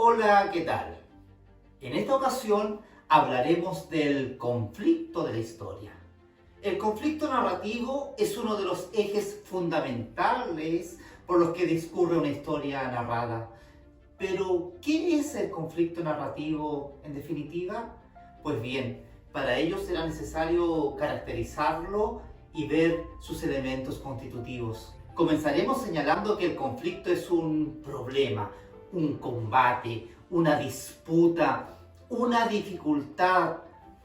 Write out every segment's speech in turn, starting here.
Hola, ¿qué tal? En esta ocasión hablaremos del conflicto de la historia. El conflicto narrativo es uno de los ejes fundamentales por los que discurre una historia narrada. Pero, ¿qué es el conflicto narrativo en definitiva? Pues bien, para ello será necesario caracterizarlo y ver sus elementos constitutivos. Comenzaremos señalando que el conflicto es un problema, un combate, una disputa, una dificultad,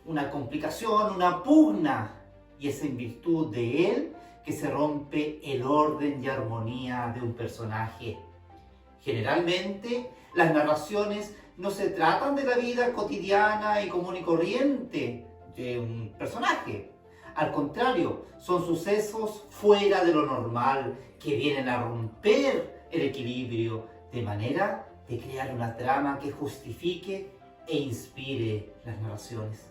una complicación, una pugna. Y es en virtud de él que se rompe el orden y armonía de un personaje. Generalmente, las narraciones no se tratan de la vida cotidiana y común y corriente de un personaje. Al contrario, son sucesos fuera de lo normal que vienen a romper el equilibrio de manera de crear una trama que justifique e inspire las narraciones.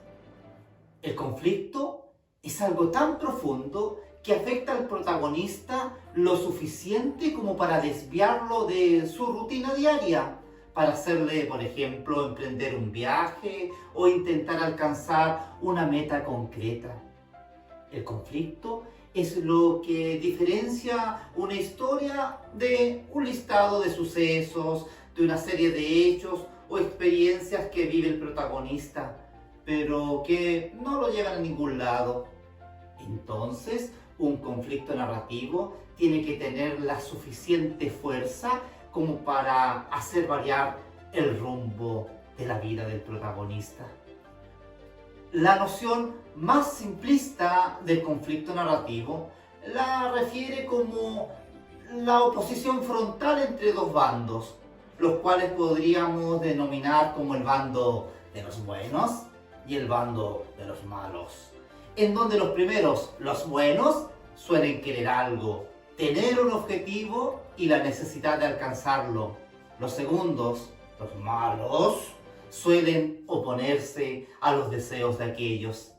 El conflicto es algo tan profundo que afecta al protagonista lo suficiente como para desviarlo de su rutina diaria, para hacerle, por ejemplo, emprender un viaje o intentar alcanzar una meta concreta. El conflicto es lo que diferencia una historia de un listado de sucesos, de una serie de hechos o experiencias que vive el protagonista, pero que no lo llevan a ningún lado. Entonces, un conflicto narrativo tiene que tener la suficiente fuerza como para hacer variar el rumbo de la vida del protagonista. La noción más simplista del conflicto narrativo la refiere como la oposición frontal entre dos bandos, los cuales podríamos denominar como el bando de los buenos y el bando de los malos, en donde los primeros, los buenos, suelen querer algo, tener un objetivo y la necesidad de alcanzarlo. Los segundos, los malos, suelen oponerse a los deseos de aquellos.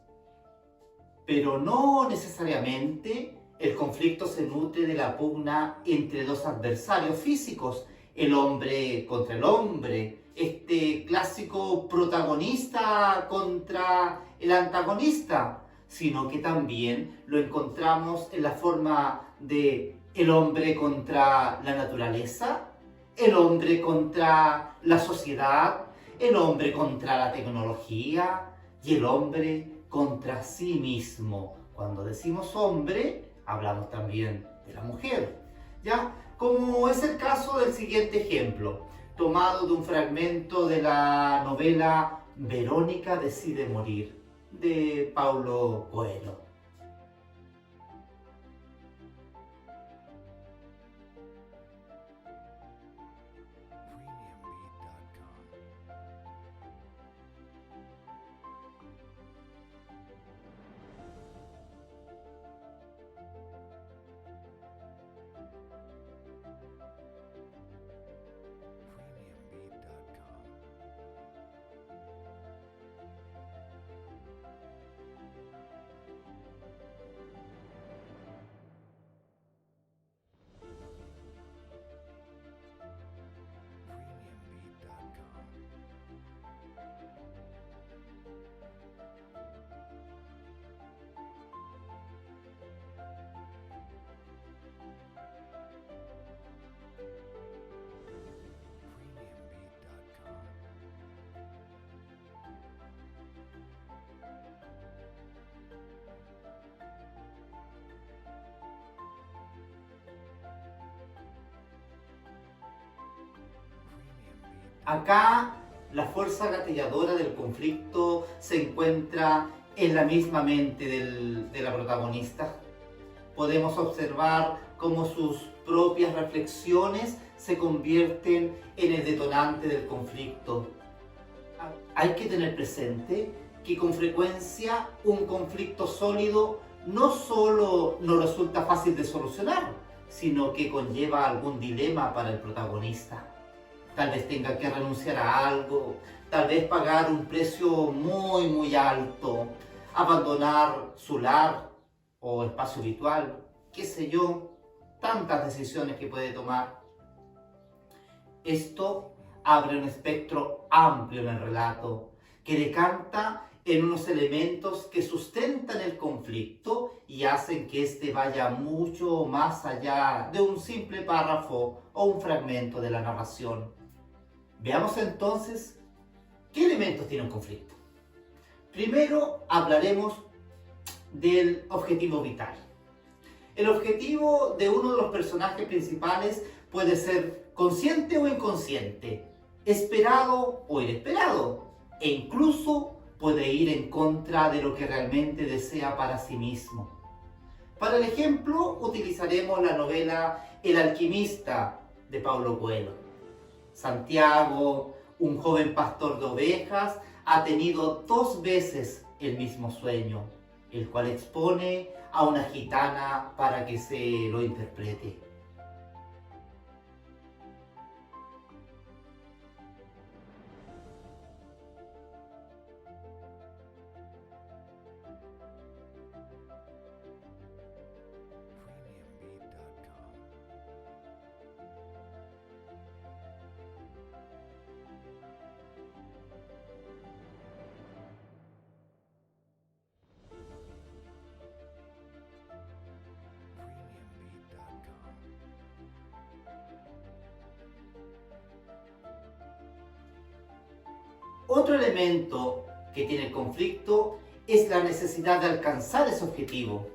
Pero no necesariamente el conflicto se nutre de la pugna entre dos adversarios físicos, el hombre contra el hombre, este clásico protagonista contra el antagonista, sino que también lo encontramos en la forma de el hombre contra la naturaleza, el hombre contra la sociedad, el hombre contra la tecnología y el hombre contra sí mismo. Cuando decimos hombre, hablamos también de la mujer, ¿ya? Como es el caso del siguiente ejemplo, tomado de un fragmento de la novela Verónica decide morir, de Paulo Coelho. Acá la fuerza gatilladora del conflicto se encuentra en la misma mente de la protagonista. Podemos observar cómo sus propias reflexiones se convierten en el detonante del conflicto. Hay que tener presente que con frecuencia un conflicto sólido no solo no resulta fácil de solucionar, sino que conlleva algún dilema para el protagonista. Tal vez tenga que renunciar a algo, tal vez pagar un precio muy alto, abandonar su lar o espacio habitual, qué sé yo, tantas decisiones que puede tomar. Esto abre un espectro amplio en el relato, que decanta en unos elementos que sustentan el conflicto y hacen que éste vaya mucho más allá de un simple párrafo o un fragmento de la narración. Veamos entonces qué elementos tiene un conflicto. Primero hablaremos del objetivo vital. El objetivo de uno de los personajes principales puede ser consciente o inconsciente, esperado o inesperado, e incluso puede ir en contra de lo que realmente desea para sí mismo. Para el ejemplo, utilizaremos la novela El alquimista de Paulo Coelho. Santiago, un joven pastor de ovejas, ha tenido 2 veces el mismo sueño, el cual expone a una gitana para que se lo interprete. Otro elemento que tiene el conflicto es la necesidad de alcanzar ese objetivo.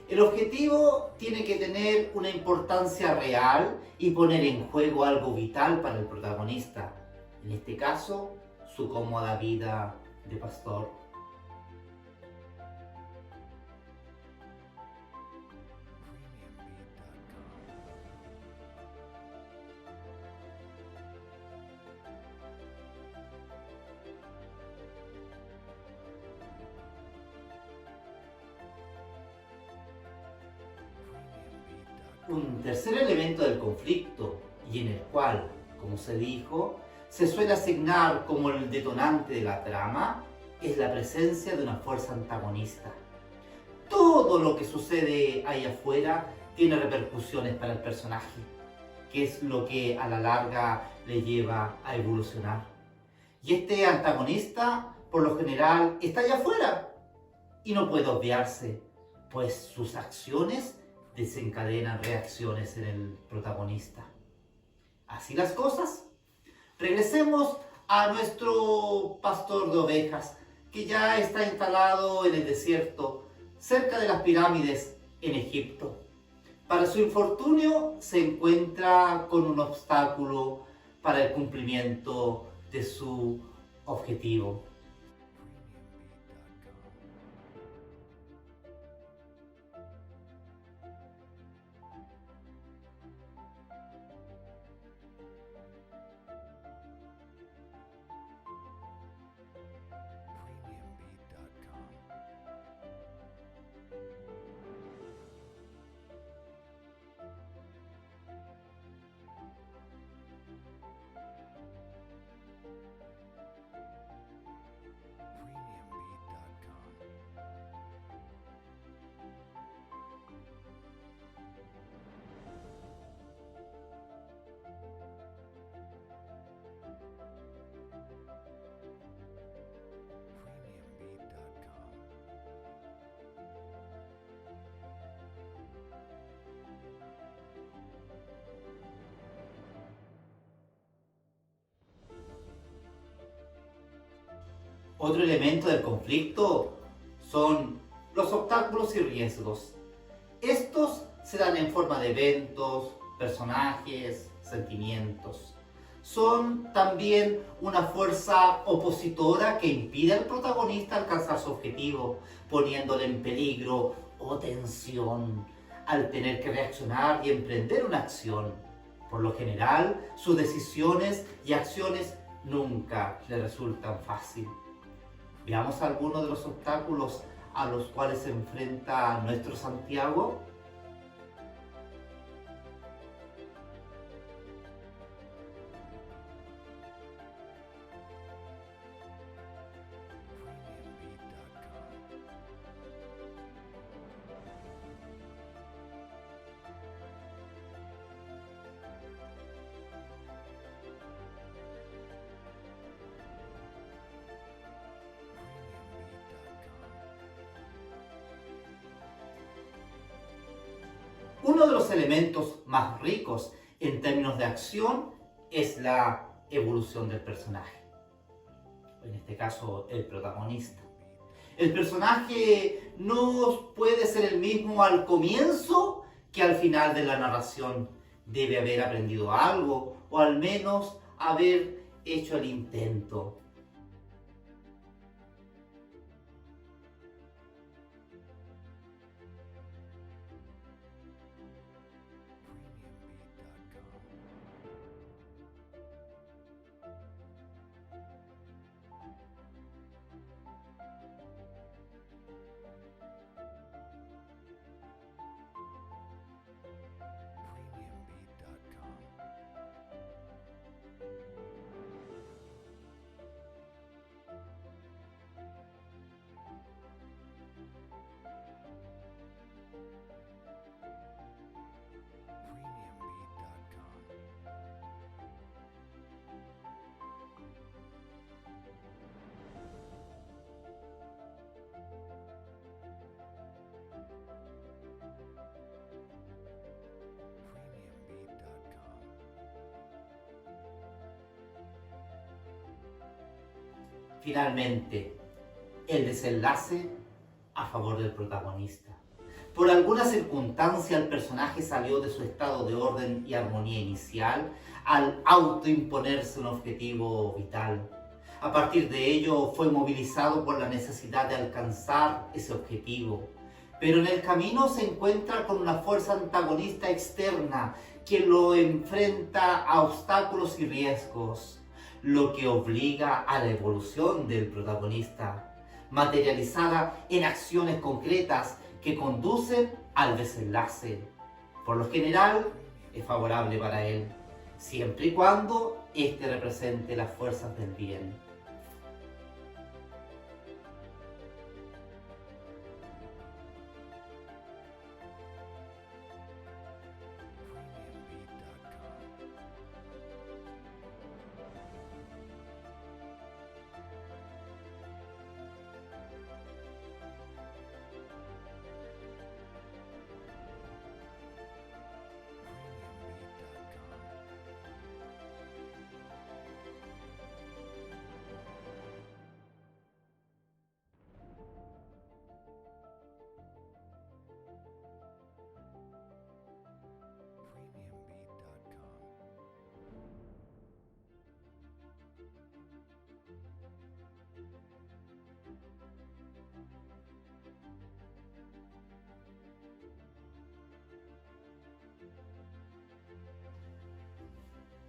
El objetivo tiene que tener una importancia real y poner en juego algo vital para el protagonista. En este caso, su cómoda vida de pastor. Un tercer elemento del conflicto, y en el cual, como se dijo, se suele asignar como el detonante de la trama, es la presencia de una fuerza antagonista. Todo lo que sucede ahí afuera tiene repercusiones para el personaje, que es lo que a la larga le lleva a evolucionar. Y este antagonista, por lo general, está allá afuera y no puede obviarse, pues sus acciones desencadenan reacciones en el protagonista. Así las cosas. Regresemos a nuestro pastor de ovejas, que ya está instalado en el desierto, cerca de las pirámides en Egipto. Para su infortunio se encuentra con un obstáculo para el cumplimiento de su objetivo. Otro elemento del conflicto son los obstáculos y riesgos. Estos se dan en forma de eventos, personajes, sentimientos. Son también una fuerza opositora que impide al protagonista alcanzar su objetivo, poniéndole en peligro o tensión al tener que reaccionar y emprender una acción. Por lo general, sus decisiones y acciones nunca le resultan fáciles. Veamos algunos de los obstáculos a los cuales se enfrenta nuestro Santiago. Uno de los elementos más ricos en términos de acción es la evolución del personaje, en este caso el protagonista. El personaje no puede ser el mismo al comienzo que al final de la narración. Debe haber aprendido algo o al menos haber hecho el intento. Finalmente, el desenlace a favor del protagonista. Por alguna circunstancia el personaje salió de su estado de orden y armonía inicial al autoimponerse un objetivo vital. A partir de ello fue movilizado por la necesidad de alcanzar ese objetivo. Pero en el camino se encuentra con una fuerza antagonista externa que lo enfrenta a obstáculos y riesgos, lo que obliga a la evolución del protagonista, materializada en acciones concretas que conducen al desenlace. Por lo general, es favorable para él, siempre y cuando éste represente las fuerzas del bien.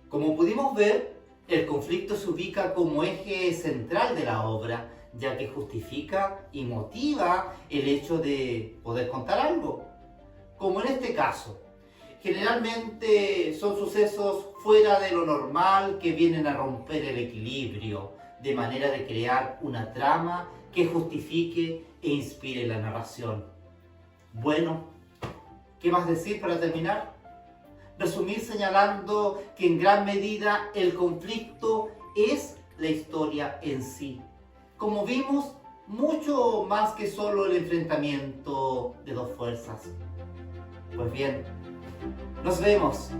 Como pudimos ver, el conflicto se ubica como eje central de la obra, ya que justifica y motiva el hecho de poder contar algo. Como en este caso, generalmente son sucesos fuera de lo normal que vienen a romper el equilibrio, de manera de crear una trama que justifique e inspire la narración. Bueno, ¿qué más decir para terminar? Resumir señalando que en gran medida el conflicto es la historia en sí. Como vimos, mucho más que solo el enfrentamiento de dos fuerzas. Pues bien, nos vemos.